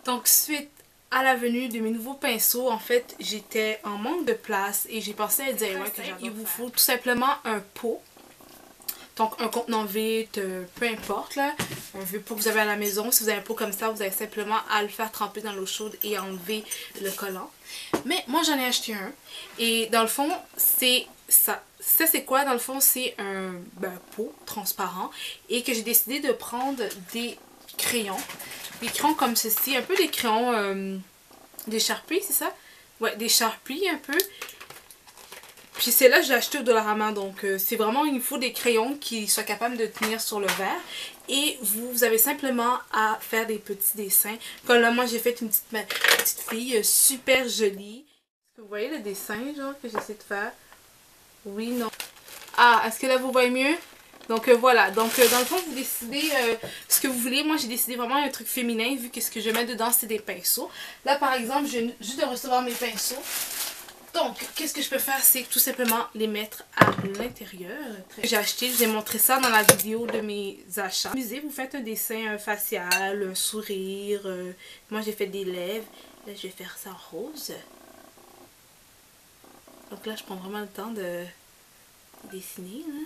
Donc suite à la venue de mes nouveaux pinceaux, en fait j'étais en manque de place et j'ai pensé à DIY que j'adore. Il vous faut tout simplement un pot. Donc un contenant vide, peu importe là, un vieux pot que vous avez à la maison. Si vous avez un pot comme ça, vous avez simplement à le faire tremper dans l'eau chaude et enlever le collant. Mais moi j'en ai acheté un et dans le fond c'est ça. Ça c'est quoi? Dans le fond c'est un pot transparent et que j'ai décidé de prendre des crayons. Des crayons comme ceci, un peu des crayons, des Sharpies, c'est ça? Ouais, des Sharpies un peu. Puis c'est là que j'ai acheté au Dollarama, donc c'est vraiment, il me faut des crayons qui soient capables de tenir sur le verre. Et vous avez simplement à faire des petits dessins. Comme là, moi j'ai fait une petite fille super jolie. Est-ce que vous voyez le dessin genre que j'essaie de faire? Oui, non. Ah, est-ce que là vous voyez mieux? Donc voilà, donc dans le fond vous décidez ce que vous voulez. Moi j'ai décidé vraiment un truc féminin vu que ce que je mets dedans c'est des pinceaux. Là par exemple je viens juste de recevoir mes pinceaux. Donc qu'est-ce que je peux faire, c'est tout simplement les mettre à l'intérieur. J'ai acheté, je vous ai montré ça dans la vidéo de mes achats. Vous faites un dessin facial, un sourire. Moi j'ai fait des lèvres. Là je vais faire ça en rose. Donc là je prends vraiment le temps de dessiner. Hein.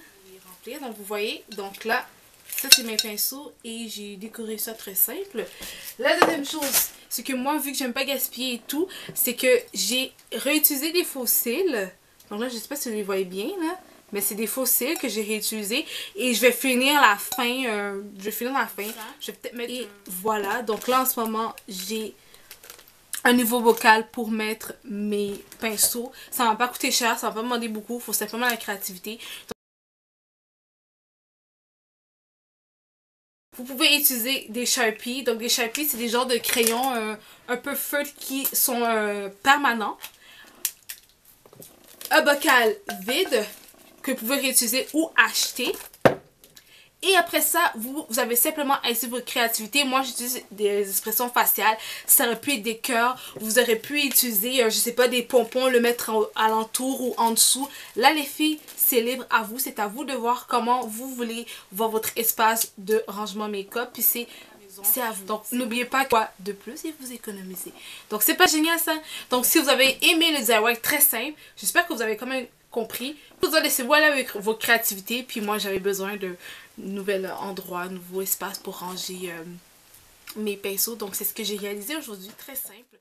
Donc vous voyez, donc là, ça c'est mes pinceaux et j'ai décoré ça très simple. La deuxième chose, c'est que moi, vu que j'aime pas gaspiller et tout, c'est que j'ai réutilisé des faux cils. Donc là, je sais pas si vous les voyez bien là, mais c'est des faux cils que j'ai réutilisés et je vais finir la fin. Je vais peut-être mettre. Et voilà, donc là en ce moment, j'ai un nouveau bocal pour mettre mes pinceaux. Ça m'a pas coûté cher, ça m'a pas demandé beaucoup, il faut simplement la créativité. Vous pouvez utiliser des Sharpies. Donc des Sharpies, c'est des genres de crayons un peu feutres qui sont permanents. Un bocal vide que vous pouvez réutiliser ou acheter. Et après ça, vous avez simplement à essayer votre créativité. Moi, j'utilise des expressions faciales. Ça aurait pu être des cœurs. Vous aurez pu utiliser, je sais pas, des pompons, le mettre à l'entour ou en dessous. Là, les filles, c'est libre à vous. C'est à vous de voir comment vous voulez voir votre espace de rangement make-up. Puis c'est à vous. Donc, n'oubliez pas quoi de plus et vous économisez. Donc, c'est pas génial ça? Donc, si vous avez aimé le DIY très simple, j'espère que vous avez quand même compris. Vous allez laisser voilà avec vos créativités. Puis moi, j'avais besoin de nouvel endroit, nouveau espace pour ranger mes pinceaux. Donc, c'est ce que j'ai réalisé aujourd'hui. Très simple.